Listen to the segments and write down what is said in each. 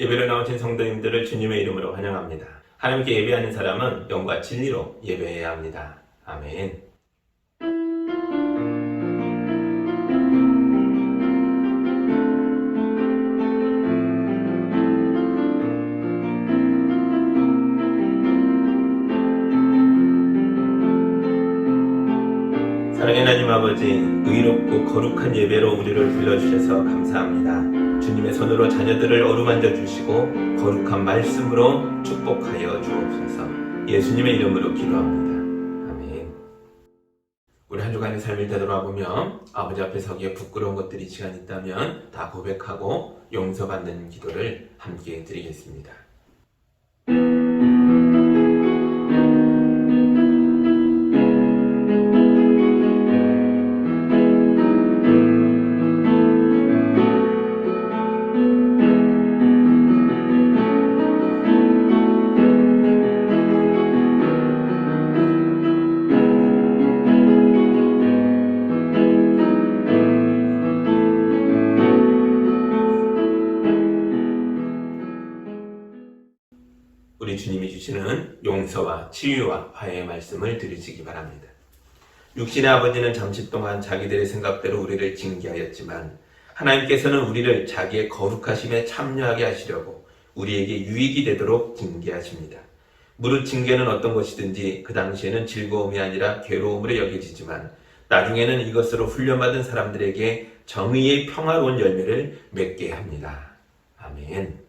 예배로 나오신 성도님들을 주님의 이름으로 환영합니다. 하나님께 예배하는 사람은 영과 진리로 예배해야 합니다. 아멘. 사랑의 하나님 아버지, 의롭고 거룩한 예배로 우리를 불러주셔서 감사합니다. 주님의 손으로 자녀들을 어루만져 주시고 거룩한 말씀으로 축복하여 주옵소서. 예수님의 이름으로 기도합니다. 아멘. 우리 한 주간의 삶을 되돌아보며 아버지 앞에 서기에 부끄러운 것들이 시간 있다면 다 고백하고 용서받는 기도를 함께 드리겠습니다. 우리 주님이 주시는 용서와 치유와 화해의 말씀을 들으시기 바랍니다. 육신의 아버지는 잠시 동안 자기들의 생각대로 우리를 징계하였지만 하나님께서는 우리를 자기의 거룩하심에 참여하게 하시려고 우리에게 유익이 되도록 징계하십니다. 무릇 징계는 어떤 것이든지 그 당시에는 즐거움이 아니라 괴로움으로 여겨지지만 나중에는 이것으로 훈련받은 사람들에게 정의의 평화로운 열매를 맺게 합니다. 아멘.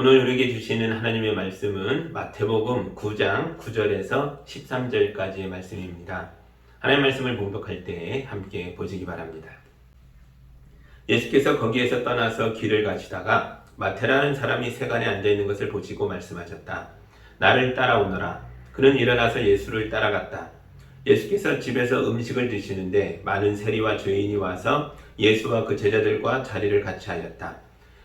오늘 우리에게 주시는 하나님의 말씀은 마태복음 9장 9절에서 13절까지의 말씀입니다. 하나님의 말씀을 봉독할 때 함께 보시기 바랍니다. 예수께서 거기에서 떠나서 길을 가시다가 마태라는 사람이 세간에 앉아있는 것을 보시고 말씀하셨다. 나를 따라오너라. 그는 일어나서 예수를 따라갔다. 예수께서 집에서 음식을 드시는데 많은 세리와 죄인이 와서 예수와 그 제자들과 자리를 같이 하였다.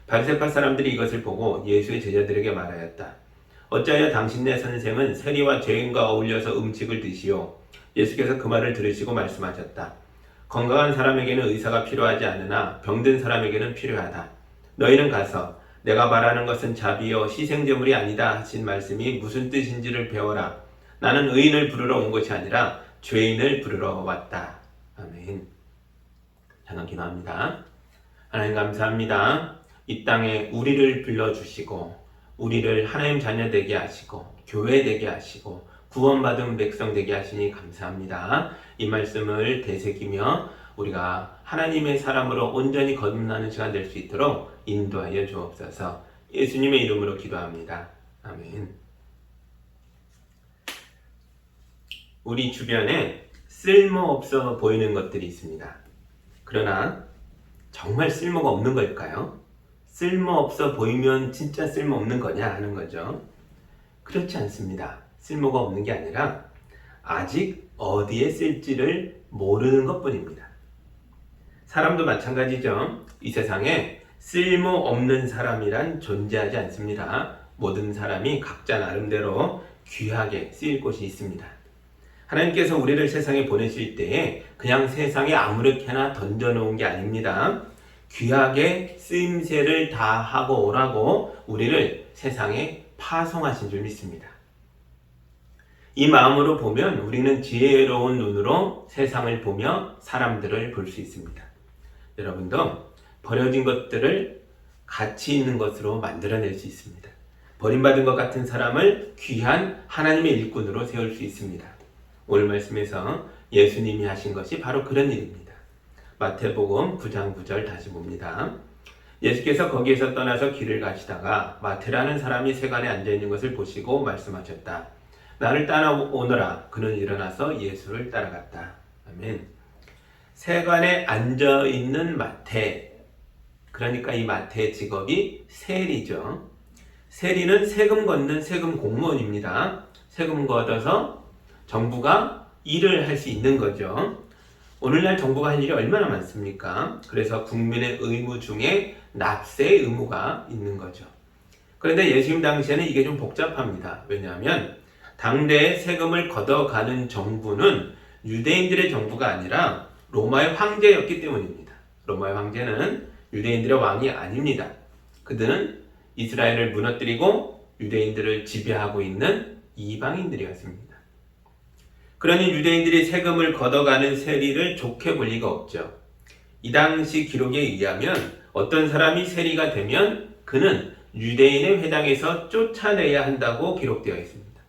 바리새파 사람들이 이것을 보고 예수의 제자들에게 말하였다. 어찌하여 당신네 선생은 세리와 죄인과 어울려서 음식을 드시오? 예수께서 그 말을 들으시고 말씀하셨다. 건강한 사람에게는 의사가 필요하지 않으나 병든 사람에게는 필요하다. 너희는 가서 내가 말하는 것은 자비요 희생제물이 아니다 하신 말씀이 무슨 뜻인지를 배워라. 나는 의인을 부르러 온 것이 아니라 죄인을 부르러 왔다. 아멘. 잠깐 기도합니다. 하나님 감사합니다. 이 땅에 우리를 불러주시고 우리를 하나님 자녀 되게 하시고 교회 되게 하시고 구원받은 백성 되게 하시니 감사합니다. 이 말씀을 되새기며 우리가 하나님의 사람으로 온전히 거듭나는 시간 될 수 있도록 인도하여 주옵소서. 예수님의 이름으로 기도합니다. 아멘. 우리 주변에 쓸모없어 보이는 것들이 있습니다. 그러나 정말 쓸모가 없는 걸까요? 쓸모없어 보이면 진짜 쓸모없는 거냐 하는 거죠. 그렇지 않습니다. 쓸모가 없는 게 아니라 아직 어디에 쓸지를 모르는 것뿐입니다. 사람도 마찬가지죠. 이 세상에 쓸모없는 사람이란 존재하지 않습니다. 모든 사람이 각자 나름대로 귀하게 쓰일 곳이 있습니다. 하나님께서 우리를 세상에 보내실 때에 그냥 세상에 아무렇게나 던져놓은 게 아닙니다. 귀하게 쓰임새를 다 하고 오라고 우리를 세상에 파송하신 줄 믿습니다. 이 마음으로 보면 우리는 지혜로운 눈으로 세상을 보며 사람들을 볼 수 있습니다. 여러분도 버려진 것들을 가치 있는 것으로 만들어낼 수 있습니다. 버림받은 것 같은 사람을 귀한 하나님의 일꾼으로 세울 수 있습니다. 오늘 말씀에서 예수님이 하신 것이 바로 그런 일입니다. 마태복음 9장 9절 다시 봅니다. 예수께서 거기에서 떠나서 길을 가시다가 마태라는 사람이 세간에 앉아있는 것을 보시고 말씀하셨다. 나를 따라오너라. 그는 일어나서 예수를 따라갔다. 아멘. 세간에 앉아있는 마태, 그러니까 이 마태의 직업이 세리죠. 세리는 세금 걷는 세금 공무원입니다. 세금 걷어서 정부가 일을 할 수 있는 거죠. 오늘날 정부가 할 일이 얼마나 많습니까? 그래서 국민의 의무 중에 납세의 의무가 있는 거죠. 그런데 예수님 당시에는 이게 좀 복잡합니다. 왜냐하면 당대의 세금을 걷어가는 정부는 유대인들의 정부가 아니라 로마의 황제였기 때문입니다. 로마의 황제는 유대인들의 왕이 아닙니다. 그들은 이스라엘을 무너뜨리고 유대인들을 지배하고 있는 이방인들이었습니다. 그러니 유대인들이 세금을 걷어가는 세리를 좋게 볼 리가 없죠. 이 당시 기록에 의하면 어떤 사람이 세리가 되면 그는 유대인의 회당에서 쫓아내야 한다고 기록되어 있습니다.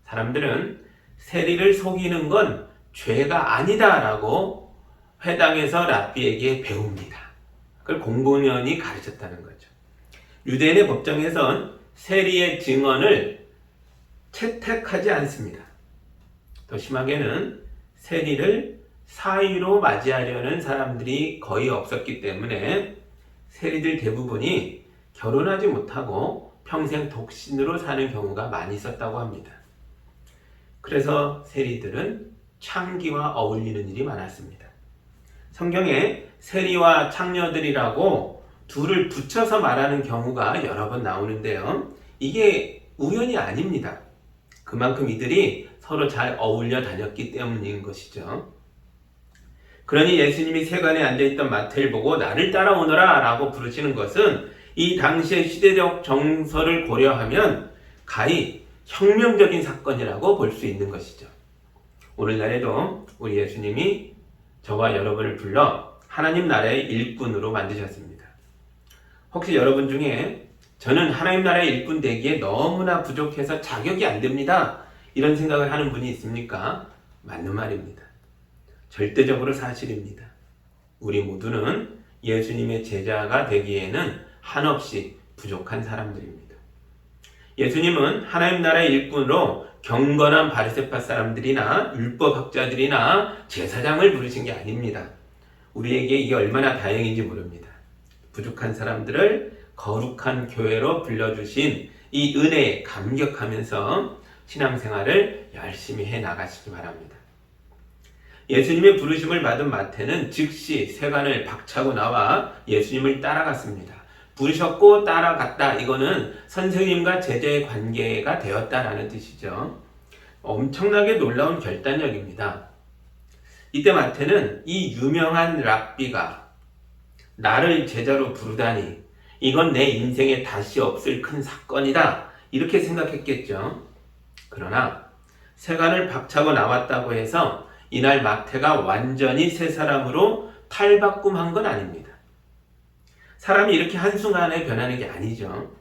사람들은 세리를 속이는 건 죄가 아니다라고 회당에서 랍비에게 배웁니다. 그걸 공공연히 가르쳤다는 거죠. 유대인의 법정에선 세리의 증언을 채택하지 않습니다. 더 심하게는 세리를 사위로 맞이하려는 사람들이 거의 없었기 때문에 세리들 대부분이 결혼하지 못하고 평생 독신으로 사는 경우가 많이 있었다고 합니다. 그래서 세리들은 창기와 어울리는 일이 많았습니다. 성경에 세리와 창녀들이라고 둘을 붙여서 말하는 경우가 여러 번 나오는데요. 이게 우연이 아닙니다. 그만큼 이들이 서로 잘 어울려 다녔기 때문인 것이죠. 그러니 예수님이 세간에 앉아있던 마태를 보고 나를 따라오너라 라고 부르시는 것은 이 당시의 시대적 정서를 고려하면 가히 혁명적인 사건이라고 볼 수 있는 것이죠. 오늘날에도 우리 예수님이 저와 여러분을 불러 하나님 나라의 일꾼으로 만드셨습니다. 혹시 여러분 중에 저는 하나님 나라의 일꾼 되기에 너무나 부족해서 자격이 안 됩니다, 이런 생각을 하는 분이 있습니까? 맞는 말입니다. 절대적으로 사실입니다. 우리 모두는 예수님의 제자가 되기에는 한없이 부족한 사람들입니다. 예수님은 하나님 나라의 일꾼으로 경건한 바리새파 사람들이나 율법학자들이나 제사장을 부르신 게 아닙니다. 우리에게 이게 얼마나 다행인지 모릅니다. 부족한 사람들을 거룩한 교회로 불러주신 이 은혜에 감격하면서 신앙생활을 열심히 해 나가시기 바랍니다. 예수님의 부르심을 받은 마태는 즉시 세관을 박차고 나와 예수님을 따라갔습니다. 부르셨고 따라갔다. 이거는 선생님과 제자의 관계가 되었다라는 뜻이죠. 엄청나게 놀라운 결단력입니다. 이때 마태는 이 유명한 랍비가 나를 제자로 부르다니 이건 내 인생에 다시 없을 큰 사건이다. 이렇게 생각했겠죠. 그러나 세관을 박차고 나왔다고 해서 이날 마태가 완전히 새 사람으로 탈바꿈한 건 아닙니다. 사람이 이렇게 한순간에 변하는 게 아니죠.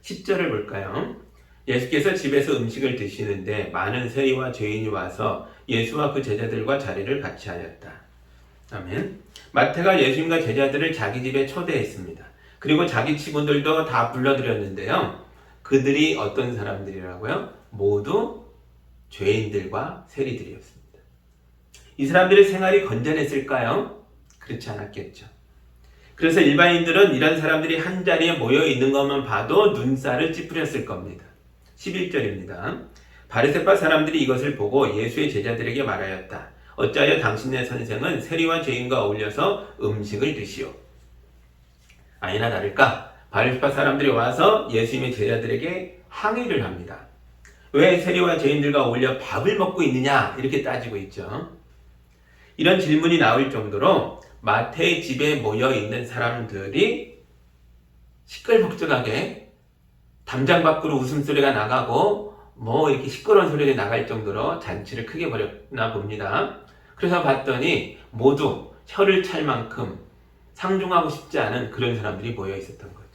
10절을 볼까요? 예수께서 집에서 음식을 드시는데 많은 세리와 죄인이 와서 예수와 그 제자들과 자리를 같이 하였다. 아멘. 마태가 예수님과 제자들을 자기 집에 초대했습니다. 그리고 자기 직원들도 다 불러들였는데요. 그들이 어떤 사람들이라고요? 모두 죄인들과 세리들이었습니다. 이 사람들의 생활이 건전했을까요? 그렇지 않았겠죠. 그래서 일반인들은 이런 사람들이 한 자리에 모여 있는 것만 봐도 눈살을 찌푸렸을 겁니다. 11절입니다. 바리새파 사람들이 이것을 보고 예수의 제자들에게 말하였다. 어찌하여 당신네 선생은 세리와 죄인과 어울려서 음식을 드시오? 아니나 다를까 바리새파 사람들이 와서 예수님의 제자들에게 항의를 합니다. 왜 세리와 죄인들과 어울려 밥을 먹고 있느냐 이렇게 따지고 있죠. 이런 질문이 나올 정도로 마태의 집에 모여 있는 사람들이 시끌벅적하게 담장 밖으로 웃음소리가 나가고 이렇게 시끄러운 소리가 나갈 정도로 잔치를 크게 벌였나 봅니다. 그래서 봤더니 모두 혀를 찰 만큼 상종하고 싶지 않은 그런 사람들이 모여 있었던 거죠.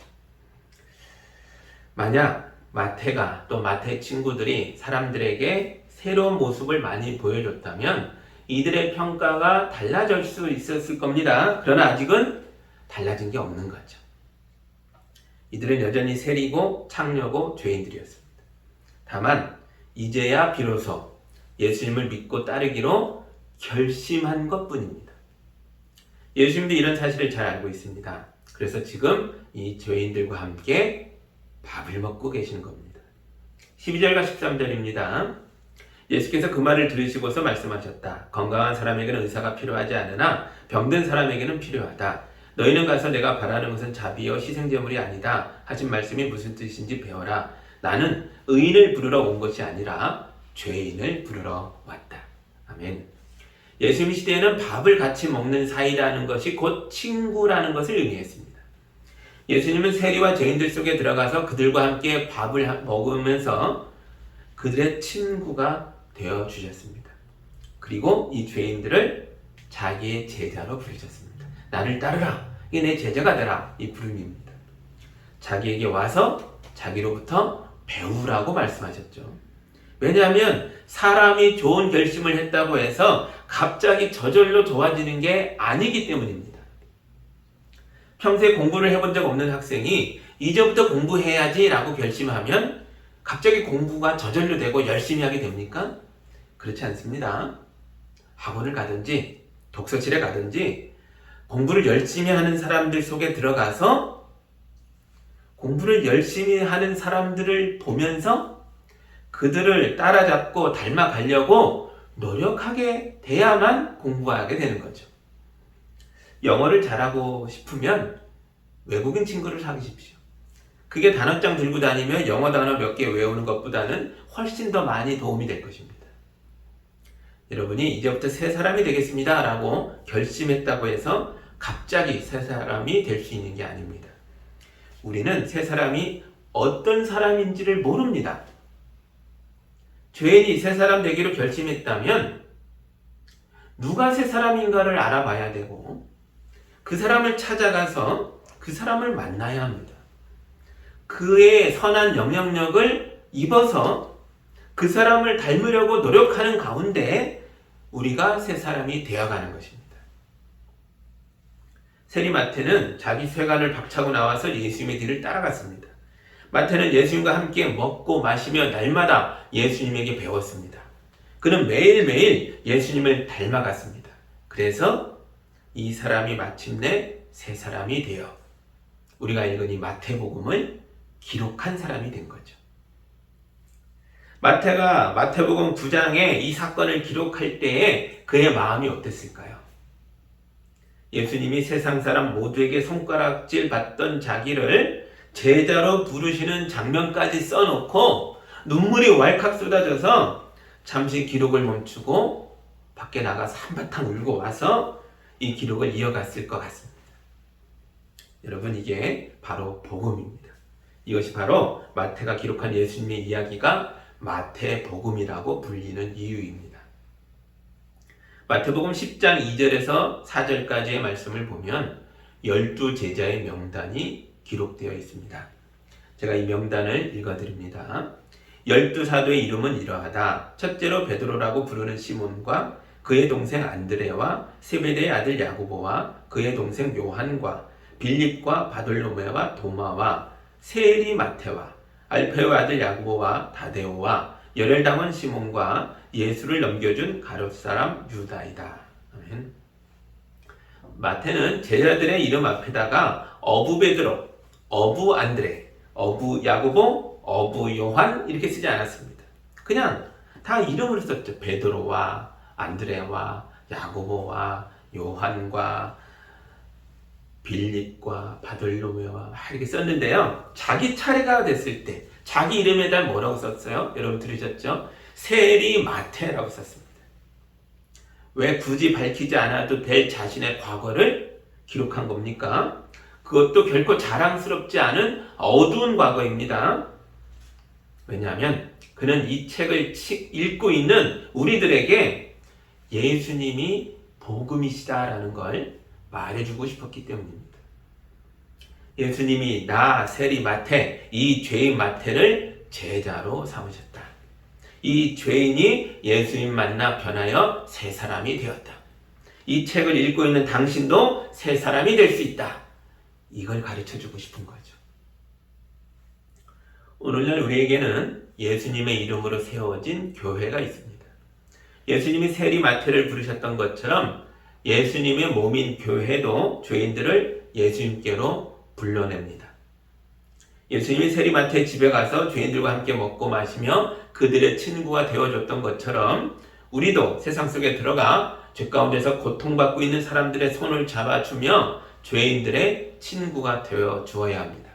만약 마태가 또 마태의 친구들이 사람들에게 새로운 모습을 많이 보여줬다면 이들의 평가가 달라질 수 있었을 겁니다. 그러나 아직은 달라진 게 없는 거죠. 이들은 여전히 세리고 창녀고 죄인들이었습니다. 다만 이제야 비로소 예수님을 믿고 따르기로 결심한 것뿐입니다. 예수님도 이런 사실을 잘 알고 있습니다. 그래서 지금 이 죄인들과 함께 밥을 먹고 계시는 겁니다. 12절과 13절입니다. 예수께서 그 말을 들으시고서 말씀하셨다. 건강한 사람에게는 의사가 필요하지 않으나 병든 사람에게는 필요하다. 너희는 가서 내가 바라는 것은 자비요 희생제물이 아니다 하신 말씀이 무슨 뜻인지 배워라. 나는 의인을 부르러 온 것이 아니라 죄인을 부르러 왔다. 아멘. 예수님 시대에는 밥을 같이 먹는 사이라는 것이 곧 친구라는 것을 의미했습니다. 예수님은 세리와 죄인들 속에 들어가서 그들과 함께 밥을 먹으면서 그들의 친구가 되어 주셨습니다. 그리고 이 죄인들을 자기의 제자로 부르셨습니다. 나를 따르라. 이게 내 제자가 되라. 이 부름입니다. 자기에게 와서 자기로부터 배우라고 말씀하셨죠. 왜냐하면 사람이 좋은 결심을 했다고 해서 갑자기 저절로 좋아지는 게 아니기 때문입니다. 평소에 공부를 해본 적 없는 학생이 이제부터 공부해야지 라고 결심하면 갑자기 공부가 저절로 되고 열심히 하게 됩니까? 그렇지 않습니다. 학원을 가든지 독서실에 가든지 공부를 열심히 하는 사람들 속에 들어가서 공부를 열심히 하는 사람들을 보면서 그들을 따라잡고 닮아가려고 노력하게 돼야만 공부하게 되는 거죠. 영어를 잘하고 싶으면 외국인 친구를 사귀십시오. 그게 단어장 들고 다니며 영어 단어 몇 개 외우는 것보다는 훨씬 더 많이 도움이 될 것입니다. 여러분이 이제부터 새 사람이 되겠습니다 라고 결심했다고 해서 갑자기 새 사람이 될 수 있는 게 아닙니다. 우리는 새 사람이 어떤 사람인지를 모릅니다. 죄인이 새 사람 되기로 결심했다면 누가 새 사람인가를 알아봐야 되고 그 사람을 찾아가서 그 사람을 만나야 합니다. 그의 선한 영향력을 입어서 그 사람을 닮으려고 노력하는 가운데 우리가 새 사람이 되어가는 것입니다. 세리 마태는 자기 쇠관을 박차고 나와서 예수님의 뒤를 따라갔습니다. 마태는 예수님과 함께 먹고 마시며 날마다 예수님에게 배웠습니다. 그는 매일매일 예수님을 닮아갔습니다. 그래서 이 사람이 마침내 새 사람이 되어 우리가 읽은 이 마태복음을 기록한 사람이 된 거죠. 마태가 마태복음 9장에 이 사건을 기록할 때에 그의 마음이 어땠을까요? 예수님이 세상 사람 모두에게 손가락질 받던 자기를 제자로 부르시는 장면까지 써놓고 눈물이 왈칵 쏟아져서 잠시 기록을 멈추고 밖에 나가서 한바탕 울고 와서 이 기록을 이어갔을 것 같습니다. 여러분, 이게 바로 복음입니다. 이것이 바로 마태가 기록한 예수님의 이야기가 마태복음이라고 불리는 이유입니다. 마태복음 10장 2절에서 4절까지의 말씀을 보면 12제자의 명단이 기록되어 있습니다. 제가 이 명단을 읽어드립니다. 12사도의 이름은 이러하다. 첫째로 베드로라고 부르는 시몬과 그의 동생 안드레와 세베대의 아들 야고보와 그의 동생 요한과 빌립과 바돌로메와 도마와 세리 마테와 알페의 아들 야고보와 다데오와 열혈당원 시몬과 예수를 넘겨준 가룟 사람 유다이다. 아멘. 마태는 제자들의 이름 앞에다가 어부 베드로, 어부 안드레, 어부 야고보, 어부 요한 이렇게 쓰지 않았습니다. 그냥 다 이름으로 썼죠. 베드로와 안드레와 야고보와 요한과 빌립과 바돌로메와 이렇게 썼는데요. 자기 차례가 됐을 때 자기 이름에다 뭐라고 썼어요? 여러분 들으셨죠? 세리 마테라고 썼습니다. 왜 굳이 밝히지 않아도 될 자신의 과거를 기록한 겁니까? 그것도 결코 자랑스럽지 않은 어두운 과거입니다. 왜냐하면 그는 이 책을 읽고 있는 우리들에게 예수님이 복음이시다라는 걸 말해주고 싶었기 때문입니다. 예수님이 나 세리 마태, 이 죄인 마태를 제자로 삼으셨다. 이 죄인이 예수님 만나 변하여 새 사람이 되었다. 이 책을 읽고 있는 당신도 새 사람이 될 수 있다. 이걸 가르쳐주고 싶은 거죠. 오늘날 우리에게는 예수님의 이름으로 세워진 교회가 있습니다. 예수님이 세리 마태를 부르셨던 것처럼 예수님의 몸인 교회도 죄인들을 예수님께로 불러냅니다. 예수님이 세리마태의 집에 가서 죄인들과 함께 먹고 마시며 그들의 친구가 되어줬던 것처럼 우리도 세상 속에 들어가 죄 가운데서 고통받고 있는 사람들의 손을 잡아주며 죄인들의 친구가 되어 주어야 합니다.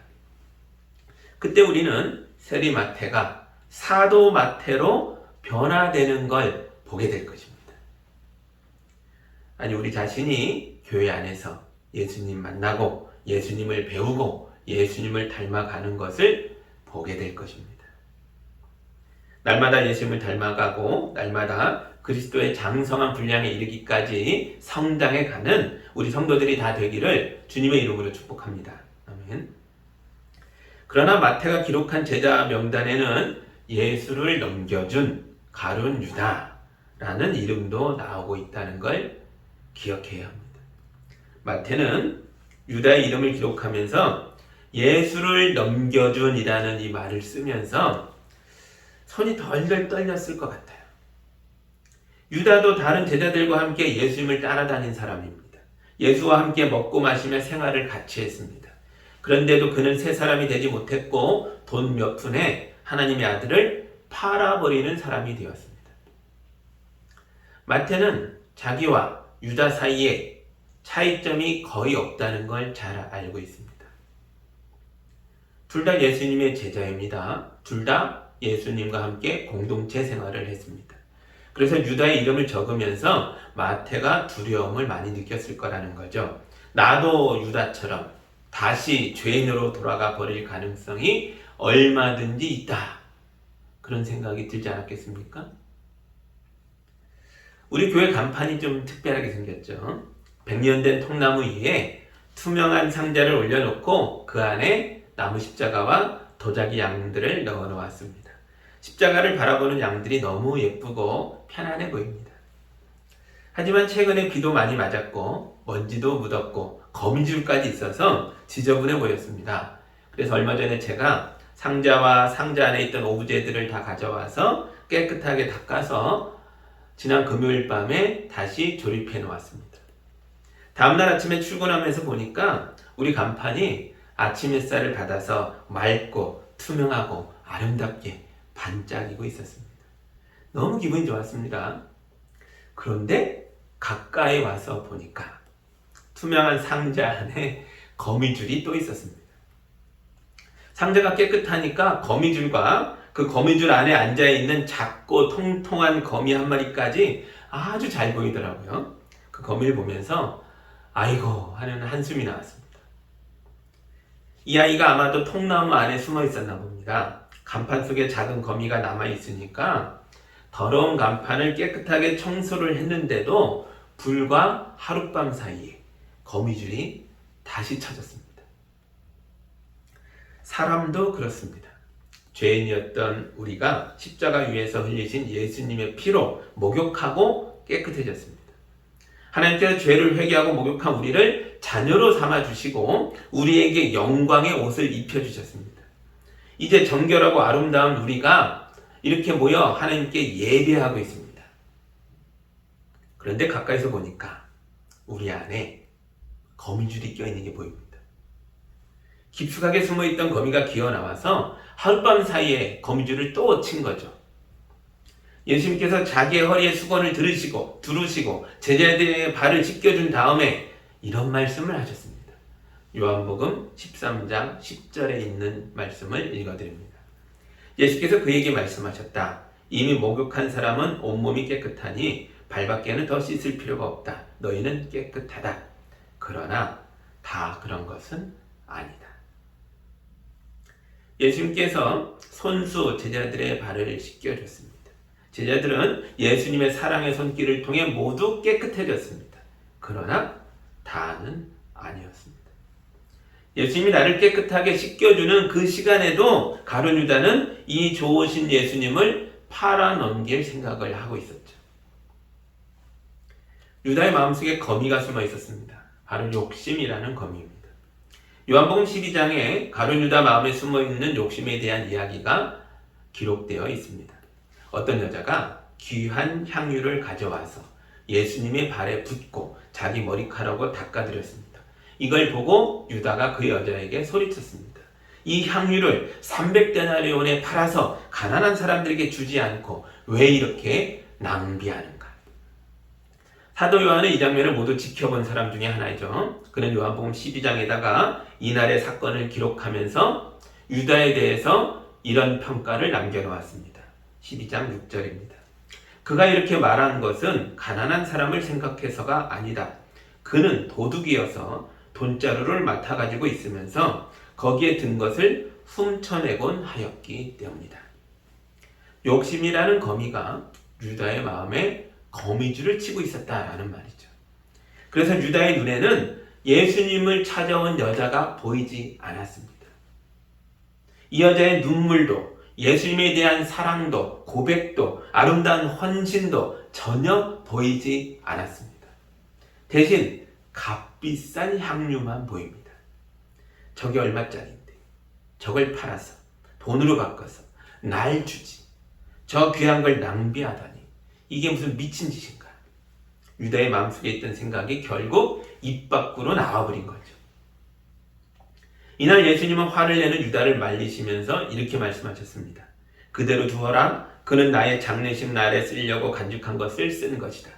그때 우리는 세리마태가 사도 마태로 변화되는 걸 보게 될 것입니다. 아니, 우리 자신이 교회 안에서 예수님 만나고 예수님을 배우고 예수님을 닮아가는 것을 보게 될 것입니다. 날마다 예수님을 닮아가고 날마다 그리스도의 장성한 분량에 이르기까지 성장해 가는 우리 성도들이 다 되기를 주님의 이름으로 축복합니다. 아멘. 그러나 마태가 기록한 제자 명단에는 예수를 넘겨준 가룟 유다라는 이름도 나오고 있다는 걸 기억해야 합니다. 마태는 유다의 이름을 기록하면서 예수를 넘겨준이라는 이 말을 쓰면서 손이 덜덜 떨렸을 것 같아요. 유다도 다른 제자들과 함께 예수님을 따라다닌 사람입니다. 예수와 함께 먹고 마시며 생활을 같이 했습니다. 그런데도 그는 새 사람이 되지 못했고 돈 몇 푼에 하나님의 아들을 팔아버리는 사람이 되었습니다. 마태는 자기와 유다 사이에 차이점이 거의 없다는 걸 잘 알고 있습니다. 둘 다 예수님의 제자입니다. 둘 다 예수님과 함께 공동체 생활을 했습니다. 그래서 유다의 이름을 적으면서 마태가 두려움을 많이 느꼈을 거라는 거죠. 나도 유다처럼 다시 죄인으로 돌아가 버릴 가능성이 얼마든지 있다. 그런 생각이 들지 않았겠습니까? 우리 교회 간판이 좀 특별하게 생겼죠. 100년 된 통나무 위에 투명한 상자를 올려놓고 그 안에 나무 십자가와 도자기 양들을 넣어 놓았습니다. 십자가를 바라보는 양들이 너무 예쁘고 편안해 보입니다. 하지만 최근에 비도 많이 맞았고 먼지도 묻었고 거미줄까지 있어서 지저분해 보였습니다. 그래서 얼마 전에 제가 상자와 상자 안에 있던 오브제들을 다 가져와서 깨끗하게 닦아서 지난 금요일 밤에 다시 조립해 놓았습니다. 다음날 아침에 출근하면서 보니까 우리 간판이 아침 햇살을 받아서 맑고 투명하고 아름답게 반짝이고 있었습니다. 너무 기분이 좋았습니다. 그런데 가까이 와서 보니까 투명한 상자 안에 거미줄이 또 있었습니다. 상자가 깨끗하니까 거미줄과 그 거미줄 안에 앉아있는 작고 통통한 거미 한 마리까지 아주 잘 보이더라고요. 그 거미를 보면서 아이고 하는 한숨이 나왔습니다. 이 아이가 아마도 통나무 안에 숨어 있었나 봅니다. 간판 속에 작은 거미가 남아있으니까 더러운 간판을 깨끗하게 청소를 했는데도 불과 하룻밤 사이에 거미줄이 다시 쳐졌습니다. 사람도 그렇습니다. 죄인이었던 우리가 십자가 위에서 흘리신 예수님의 피로 목욕하고 깨끗해졌습니다. 하나님께서 죄를 회개하고 목욕한 우리를 자녀로 삼아주시고 우리에게 영광의 옷을 입혀주셨습니다. 이제 정결하고 아름다운 우리가 이렇게 모여 하나님께 예배하고 있습니다. 그런데 가까이서 보니까 우리 안에 거미줄이 껴있는 게 보입니다. 깊숙하게 숨어있던 거미가 기어나와서 하룻밤 사이에 거미줄을 또 친 거죠. 예수님께서 자기의 허리에 수건을 두르시고 제자들의 발을 씻겨준 다음에 이런 말씀을 하셨습니다. 요한복음 13장 10절에 있는 말씀을 읽어드립니다. 예수께서 그에게 말씀하셨다. 이미 목욕한 사람은 온몸이 깨끗하니 발밖에는 더 씻을 필요가 없다. 너희는 깨끗하다. 그러나 다 그런 것은 아니다. 예수님께서 손수 제자들의 발을 씻겨줬습니다. 제자들은 예수님의 사랑의 손길을 통해 모두 깨끗해졌습니다. 그러나 다는 아니었습니다. 예수님이 나를 깨끗하게 씻겨주는 그 시간에도 가룟 유다는 이 좋으신 예수님을 팔아넘길 생각을 하고 있었죠. 유다의 마음속에 거미가 숨어 있었습니다. 바로 욕심이라는 거미입니다. 요한복음 12장에 가룟 유다 마음에 숨어있는 욕심에 대한 이야기가 기록되어 있습니다. 어떤 여자가 귀한 향유를 가져와서 예수님의 발에 붓고 자기 머리카락으로 닦아드렸습니다. 이걸 보고 유다가 그 여자에게 소리쳤습니다. 이 향유를 300데나리온에 팔아서 가난한 사람들에게 주지 않고 왜 이렇게 낭비하는가? 사도 요한은 이 장면을 모두 지켜본 사람 중에 하나이죠. 그는 요한복음 12장에다가 이날의 사건을 기록하면서 유다에 대해서 이런 평가를 남겨놓았습니다. 12장 6절입니다. 그가 이렇게 말한 것은 가난한 사람을 생각해서가 아니다. 그는 도둑이어서 돈자루를 맡아가지고 있으면서 거기에 든 것을 훔쳐내곤 하였기 때문이다. 욕심이라는 거미가 유다의 마음에 거미줄을 치고 있었다라는 말이죠. 그래서 유다의 눈에는 예수님을 찾아온 여자가 보이지 않았습니다. 이 여자의 눈물도 예수님에 대한 사랑도 고백도 아름다운 헌신도 전혀 보이지 않았습니다. 대신 값비싼 향유만 보입니다. 저게 얼마짜리인데 저걸 팔아서 돈으로 바꿔서 날 주지. 저 귀한 걸 낭비하다니 이게 무슨 미친 짓인가. 유다의 마음속에 있던 생각이 결국 입 밖으로 나와버린 거죠. 이날 예수님은 화를 내는 유다를 말리시면서 이렇게 말씀하셨습니다. 그대로 두어라. 그는 나의 장례식 날에 쓰려고 간직한 것을 쓴 것이다.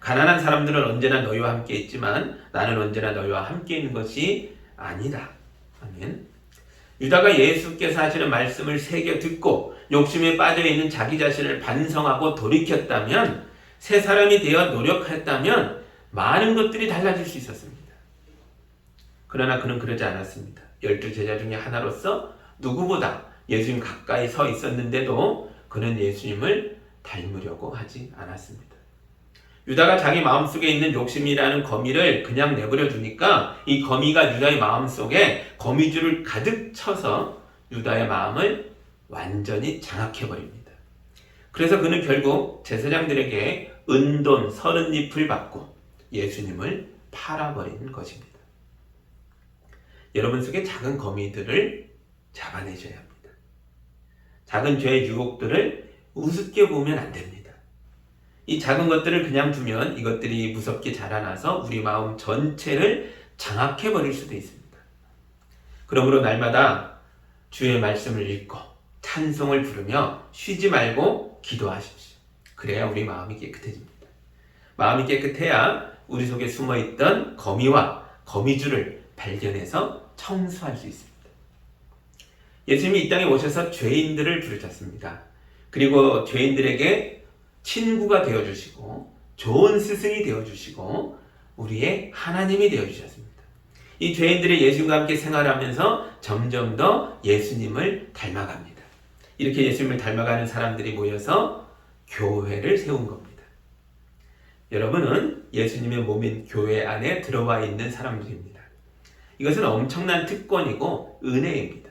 가난한 사람들은 언제나 너희와 함께 있지만 나는 언제나 너희와 함께 있는 것이 아니다. 아멘. 유다가 예수께서 하시는 말씀을 새겨 듣고 욕심에 빠져있는 자기 자신을 반성하고 돌이켰다면, 새 사람이 되어 노력했다면 많은 것들이 달라질 수 있었습니다. 그러나 그는 그러지 않았습니다. 12 제자 중에 하나로서 누구보다 예수님 가까이 서 있었는데도 그는 예수님을 닮으려고 하지 않았습니다. 유다가 자기 마음속에 있는 욕심이라는 거미를 그냥 내버려 두니까 이 거미가 유다의 마음속에 거미줄을 가득 쳐서 유다의 마음을 완전히 장악해버립니다. 그래서 그는 결국 제사장들에게 은돈 30잎을 받고 예수님을 팔아버린 것입니다. 여러분 속에 작은 거미들을 잡아내셔야 합니다. 작은 죄의 유혹들을 우습게 보면 안 됩니다. 이 작은 것들을 그냥 두면 이것들이 무섭게 자라나서 우리 마음 전체를 장악해버릴 수도 있습니다. 그러므로 날마다 주의 말씀을 읽고 찬송을 부르며 쉬지 말고 기도하십시오. 그래야 우리 마음이 깨끗해집니다. 마음이 깨끗해야 우리 속에 숨어있던 거미와 거미줄을 발견해서 청소할 수 있습니다. 예수님이 이 땅에 오셔서 죄인들을 부르셨습니다. 그리고 죄인들에게 친구가 되어주시고 좋은 스승이 되어주시고 우리의 하나님이 되어주셨습니다. 이 죄인들이 예수님과 함께 생활하면서 점점 더 예수님을 닮아갑니다. 이렇게 예수님을 닮아가는 사람들이 모여서 교회를 세운 겁니다. 여러분은 예수님의 몸인 교회 안에 들어와 있는 사람들입니다. 이것은 엄청난 특권이고 은혜입니다.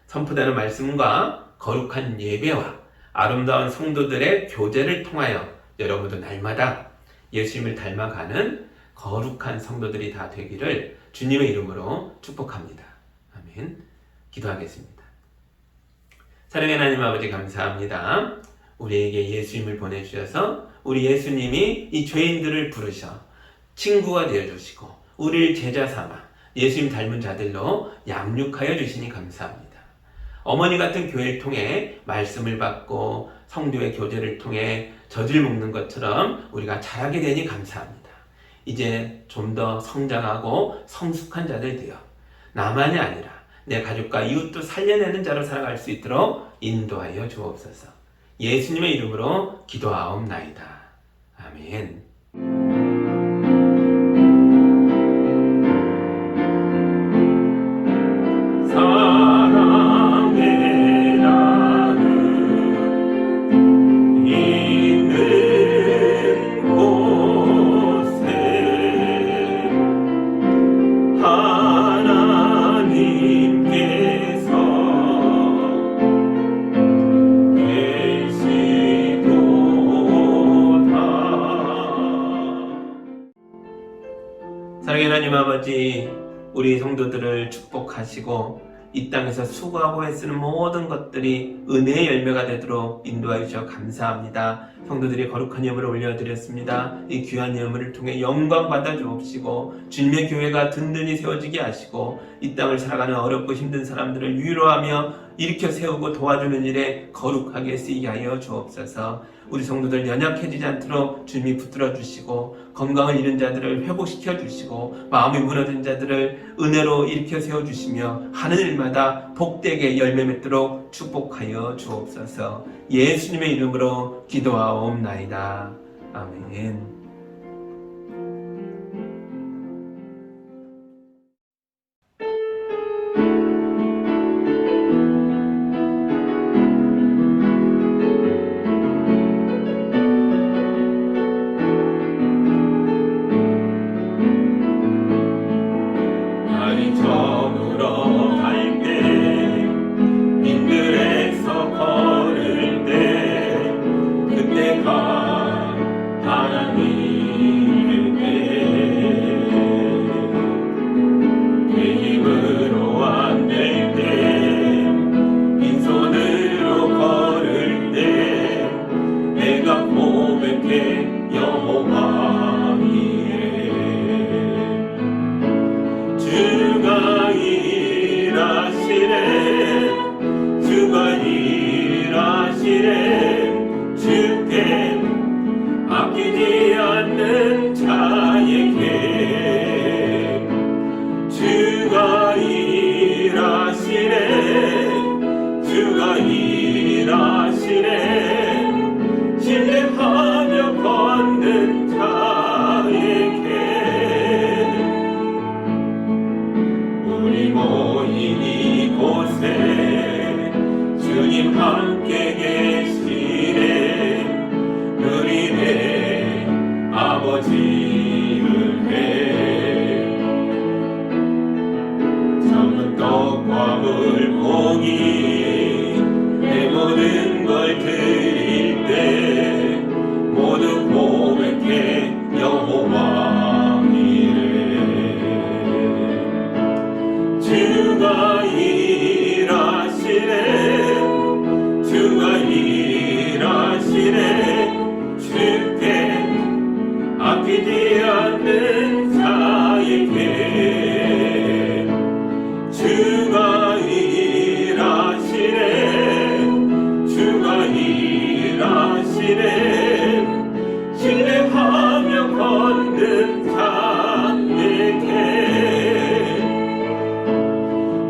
선포되는 말씀과 거룩한 예배와 아름다운 성도들의 교제를 통하여 여러분도 날마다 예수님을 닮아가는 거룩한 성도들이 다 되기를 주님의 이름으로 축복합니다. 아멘. 기도하겠습니다. 사랑의 하나님 아버지 감사합니다. 우리에게 예수님을 보내주셔서 우리 예수님이 이 죄인들을 부르셔 친구가 되어주시고 우리를 제자 삼아 예수님 닮은 자들로 양육하여 주시니 감사합니다. 어머니 같은 교회를 통해 말씀을 받고 성도의 교제를 통해 젖을 먹는 것처럼 우리가 자라게 되니 감사합니다. 이제 좀 더 성장하고 성숙한 자들 되어 나만이 아니라 내 가족과 이웃도 살려내는 자로 살아갈 수 있도록 인도하여 주옵소서. 예수님의 이름으로 기도하옵나이다. 아멘. 사랑의 하나님 아버지, 우리 성도들을 축복하시고 이 땅에서 수고하고 애쓰는 모든 것들이 은혜의 열매가 되도록 인도하여 주셔서 감사합니다. 성도들이 거룩한 예물을 올려드렸습니다. 이 귀한 예물을 통해 영광 받아 주옵시고 주님의 교회가 든든히 세워지게 하시고 이 땅을 살아가는 어렵고 힘든 사람들을 위로하며 일으켜 세우고 도와주는 일에 거룩하게 쓰이게 하여 주옵소서. 우리 성도들 연약해지지 않도록 주님이 붙들어 주시고 건강을 잃은 자들을 회복시켜 주시고 마음이 무너진 자들을 은혜로 일으켜 세워 주시며 하는 일마다 복되게 열매 맺도록 축복하여 주옵소서. 예수님의 이름으로 기도하옵나이다. 아멘. 아끼지 않는 자에게 주가 일하시네, 주가 일하시네. 신뢰하며 걷는 자에게 우리 모인 이곳에 주님 함께 계시네. 누리네 아버지 은혜. 적은 떡과 물고기 내 모든 걸 드릴 때 모두 고백해 여호와 이래. 주가 일하시네, 주가 일하시네. 주께 아끼지 않는 자에게 주가 일하시네 주가 일하시네 신뢰하며 걷는 자에게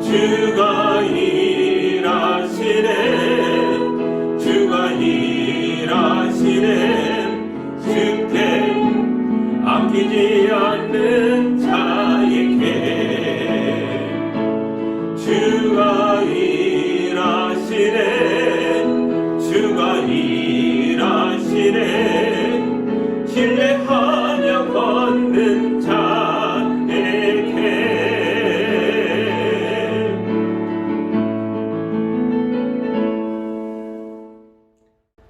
주가 일하시네 주가 일하시네 주께 아끼지 않는 자에게 주가 일하시네 주가 일하시네 신뢰하며 걷는 자에게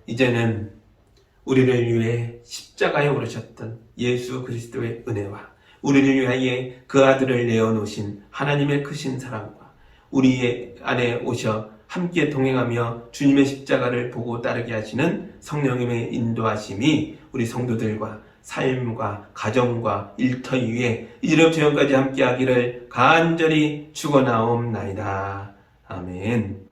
이제는 우리를 위해 십자가에 오르셨던 예수 그리스도의 은혜와 우리를 위하여 그 아들을 내어놓으신 하나님의 크신 사랑과 우리 안에 오셔 함께 동행하며 주님의 십자가를 보고 따르게 하시는 성령님의 인도하심이 우리 성도들과 삶과 가정과 일터 위에 이제로부터 영까지 함께 하기를 간절히 축원하옵나이다. 아멘.